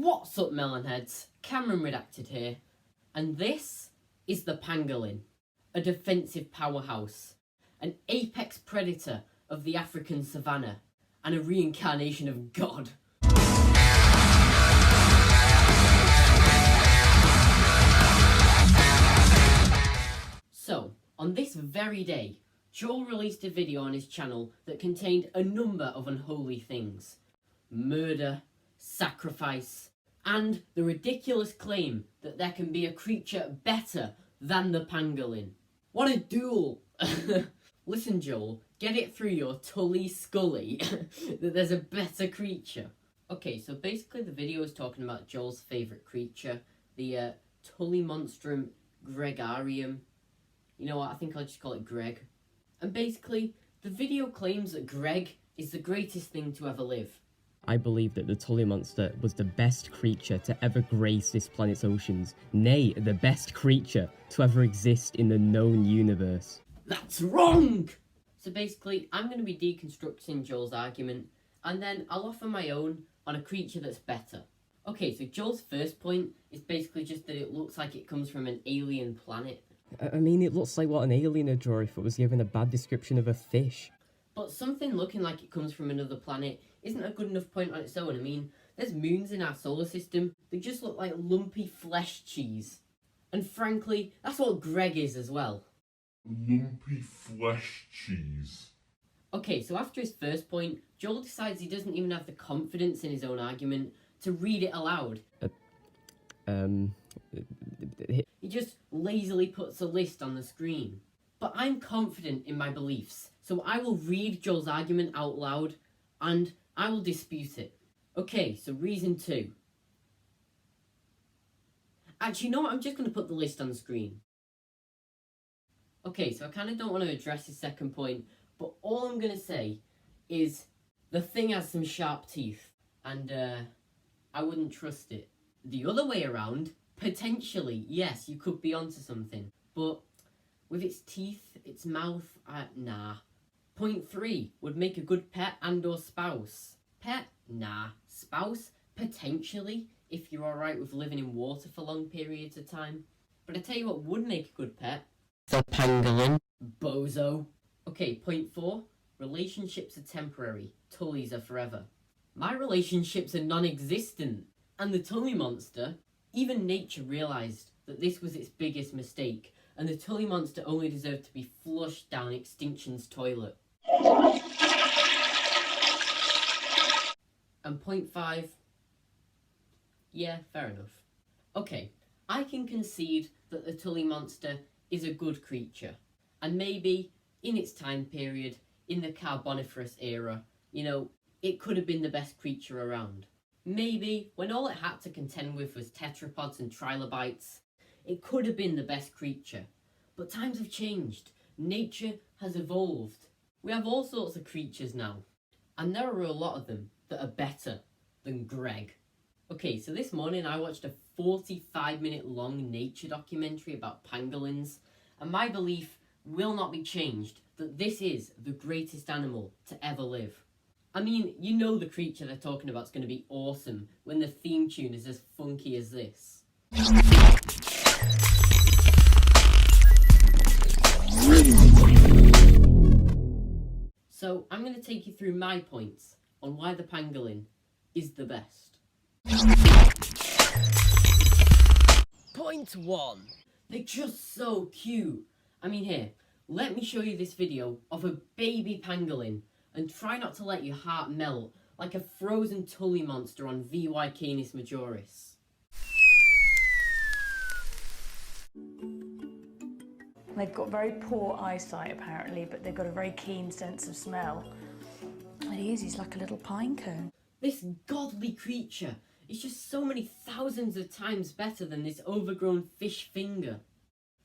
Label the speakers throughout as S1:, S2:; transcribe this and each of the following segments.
S1: What's up, Melonheads? Cameron Redacted here, and this is the pangolin, a defensive powerhouse, an apex predator of the African savannah, and a reincarnation of God. So, on this very day, Joel released a video on his channel that contained a number of unholy things. Murder, sacrifice, and the ridiculous claim that there can be a creature better than the pangolin. What a duel! Listen, Joel, get it through your tully scully that there's a better creature. Okay, so basically the video is talking about Joel's favourite creature, the tully monstrum gregarium. You know what, I think I'll just call it Greg. And basically, the video claims that Greg is the greatest thing to ever live.
S2: I believe that the Tully monster was the best creature to ever grace this planet's oceans, nay, the best creature to ever exist in the known universe.
S1: That's wrong! So basically, I'm going to be deconstructing Joel's argument, and then I'll offer my own on a creature that's better. Okay, so Joel's first point is basically just that it looks like it comes from an alien planet.
S2: I mean, it looks like what an alien would draw if it was given a bad description of a fish.
S1: But something looking like it comes from another planet isn't a good enough point on its own. I mean, there's moons in our solar system that just look like lumpy flesh cheese. And frankly, that's what Greg is as well.
S3: Lumpy flesh cheese.
S1: Okay, so after his first point, Joel decides he doesn't even have the confidence in his own argument to read it aloud. He just lazily puts a list on the screen. But I'm confident in my beliefs, so I will read Joel's argument out loud, and I will dispute it. Okay, so reason 2. Actually, you know what? I'm just going to put the list on the screen. Okay, so I kind of don't want to address his second point, but all I'm going to say is the thing has some sharp teeth, and I wouldn't trust it. The other way around, potentially, yes, you could be onto something, but with its teeth, its mouth, nah. Point 3, would make a good pet and or spouse. Pet? Nah. Spouse? Potentially, if you're alright with living in water for long periods of time. But I tell you what would make a good pet.
S2: The pangolin.
S1: Bozo. Okay, point 4, relationships are temporary, tullies are forever. My relationships are non-existent. And the tully monster, even nature realised that this was its biggest mistake, and the tully monster only deserved to be flushed down extinction's toilet. And point 5, yeah, fair enough. Okay, I can concede that the tully monster is a good creature, and maybe, in its time period, in the Carboniferous era, you know, it could have been the best creature around. Maybe, when all it had to contend with was tetrapods and trilobites, it could have been the best creature. But times have changed. Nature has evolved. We have all sorts of creatures now. And there are a lot of them that are better than Greg. Okay, so this morning I watched a 45-minute long nature documentary about pangolins, and my belief will not be changed that this is the greatest animal to ever live. I mean, you know the creature they're talking about is going to be awesome when the theme tune is as funky as this. So, I'm going to take you through my points on why the pangolin is the best. Point 1. They're just so cute. I mean, here, let me show you this video of a baby pangolin, and try not to let your heart melt like a frozen tully monster on VY Canis Majoris.
S4: They've got very poor eyesight apparently, but they've got a very keen sense of smell. And he's like a little pine cone.
S1: This godly creature is just so many thousands of times better than this overgrown fish finger.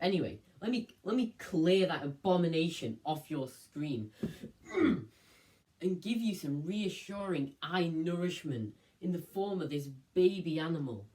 S1: Anyway, let me clear that abomination off your screen. And give you some reassuring eye nourishment in the form of this baby animal.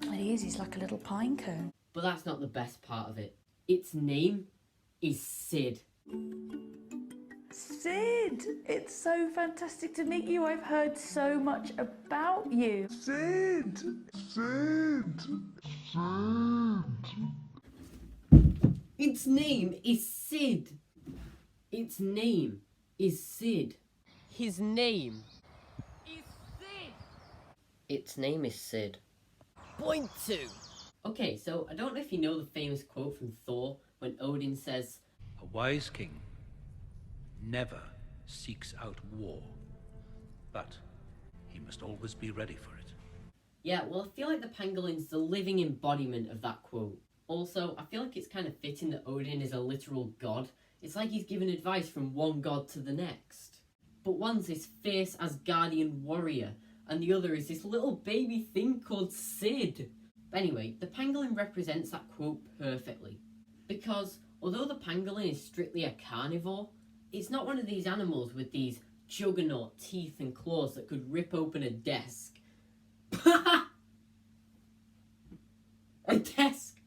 S4: And he's like a little pine cone.
S1: But that's not the best part of it. Its name is Sid.
S4: Sid, it's so fantastic to meet you. I've heard so much about you.
S3: Sid! Sid!
S1: Its name is Sid. Its name is Sid. His name is Sid. Its name is Sid. Point 2. Okay, so I don't know if you know the famous quote from Thor when Odin says,
S5: "A wise king never seeks out war, but he must always be ready for it."
S1: yeah, well, I feel like the pangolin's the living embodiment of that quote. Also, I feel like it's kind of fitting that Odin is a literal god. It's like he's giving advice from one god to the next. But one's this fierce Asgardian warrior, and the other is this little baby thing called Sid. But anyway, the pangolin represents that quote perfectly. Because although the pangolin is strictly a carnivore, it's not one of these animals with these juggernaut teeth and claws that could rip open a desk. A desk!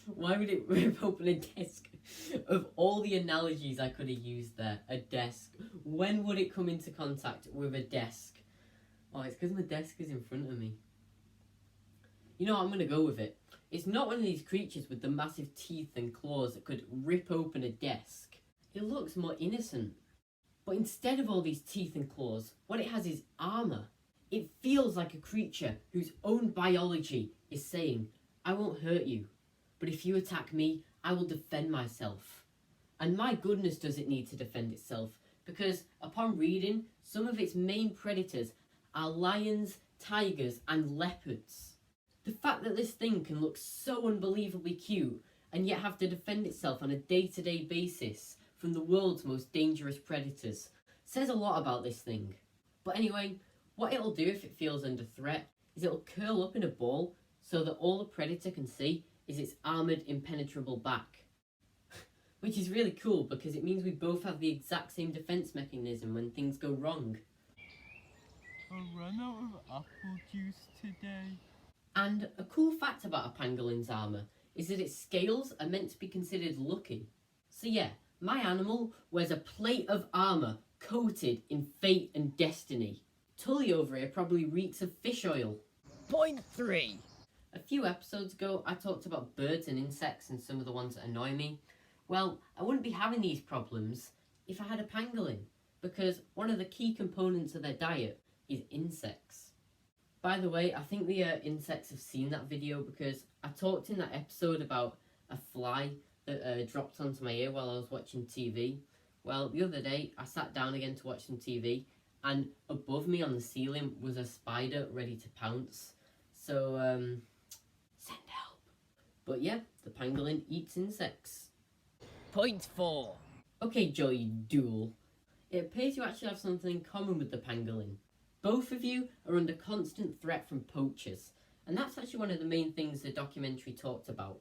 S1: Why would it rip open a desk? Of all the analogies I could have used there, a desk. When would it come into contact with a desk? Oh, it's because my desk is in front of me. You know what, I'm going to go with it. It's not one of these creatures with the massive teeth and claws that could rip open a desk. It looks more innocent. But instead of all these teeth and claws, what it has is armour. It feels like a creature whose own biology is saying, I won't hurt you, but if you attack me, I will defend myself. And my goodness does it need to defend itself, because upon reading, some of its main predators are lions, tigers and leopards. The fact that this thing can look so unbelievably cute and yet have to defend itself on a day-to-day basis from the world's most dangerous predators says a lot about this thing. But anyway, what it'll do if it feels under threat is it'll curl up in a ball so that all the predator can see is its armoured impenetrable back. Which is really cool because it means we both have the exact same defence mechanism when things go wrong.
S6: I ran out of apple juice today.
S1: And a cool fact about a pangolin's armour is that its scales are meant to be considered lucky. So yeah, my animal wears a plate of armour coated in fate and destiny. Tully over here probably reeks of fish oil. Point 3. A few episodes ago, I talked about birds and insects and some of the ones that annoy me. Well, I wouldn't be having these problems if I had a pangolin, because one of the key components of their diet is insects. By the way, I think the insects have seen that video because I talked in that episode about a fly that dropped onto my ear while I was watching TV. Well, the other day, I sat down again to watch some TV, and above me on the ceiling was a spider ready to pounce. So, send help. But yeah, the pangolin eats insects. Point 4. Okay, Joey Duel. It appears you actually have something in common with the pangolin. Both of you are under constant threat from poachers, and that's actually one of the main things the documentary talked about.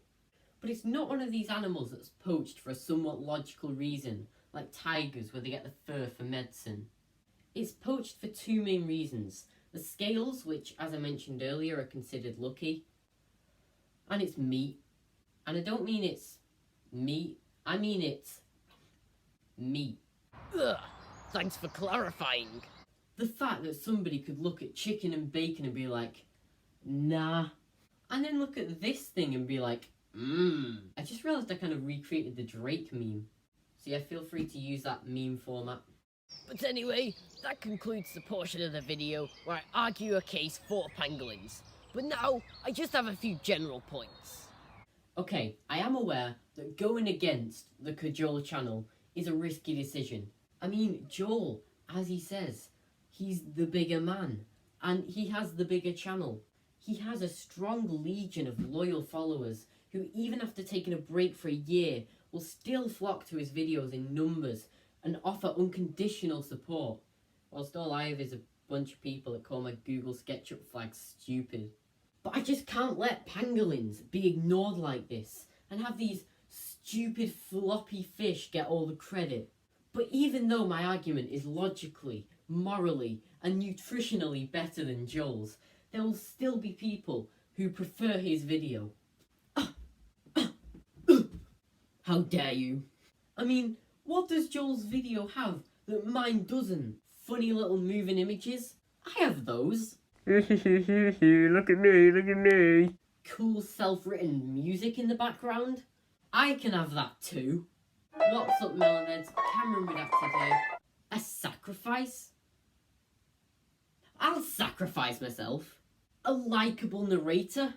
S1: But it's not one of these animals that's poached for a somewhat logical reason, like tigers where they get the fur for medicine. It's poached for two main reasons. The scales, which as I mentioned earlier are considered lucky, and it's meat. And I don't mean it's meat, I mean it's meat. Ugh, thanks for clarifying. The fact that somebody could look at chicken and bacon and be like, nah, and then look at this thing and be like, I just realised I kind of recreated the Drake meme. So yeah, feel free to use that meme format. But anyway, that concludes the portion of the video where I argue a case for pangolins. But now, I just have a few general points. Okay, I am aware that going against the Cajole channel is a risky decision. I mean, Joel, as he says, he's the bigger man, and he has the bigger channel. He has a strong legion of loyal followers who, even after taking a break for a year, will still flock to his videos in numbers and offer unconditional support, whilst all I have is a bunch of people that call my Google SketchUp flag stupid. But I just can't let pangolins be ignored like this and have these stupid floppy fish get all the credit. But even though my argument is logically, morally and nutritionally better than Joel's, there will still be people who prefer his video. How dare you? I mean, What does Joel's video have that mine doesn't? Funny little moving images? I have those.
S2: Look at me, look at me.
S1: Cool self-written music in the background? I can have that too. What's up, Melonheads? Cameron redacted here. A sacrifice? I'll sacrifice myself. A likeable narrator?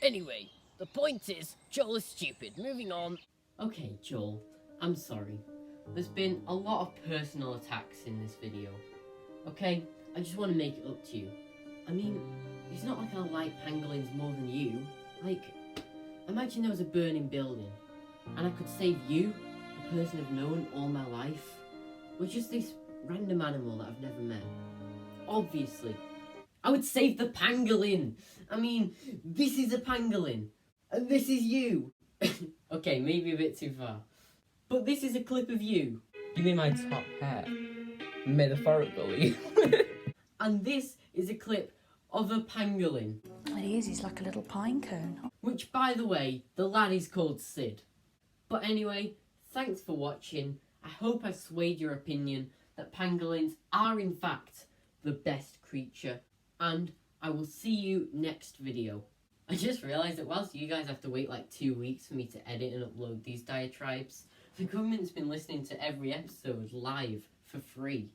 S1: Anyway, the point is, Joel is stupid. Moving on. Okay, Joel, I'm sorry. There's been a lot of personal attacks in this video. Okay, I just want to make it up to you. I mean, it's not like I like pangolins more than you. Like, imagine there was a burning building, and I could save you, a person I've known all my life, with just this random animal that I've never met. Obviously, I would save the pangolin. I mean, this is a pangolin, and this is you. Okay, maybe a bit too far. But this is a clip of you.
S2: You mean my top hair? Metaphorically.
S1: And this is a clip of a pangolin.
S4: Well, he is, he's like a little pine cone.
S1: Which, by the way, the lad is called Sid. But anyway, thanks for watching. I hope I've swayed your opinion that pangolins are in fact the best creature. And I will see you next video. I just realised that whilst you guys have to wait like 2 weeks for me to edit and upload these diatribes, the government's been listening to every episode live for free.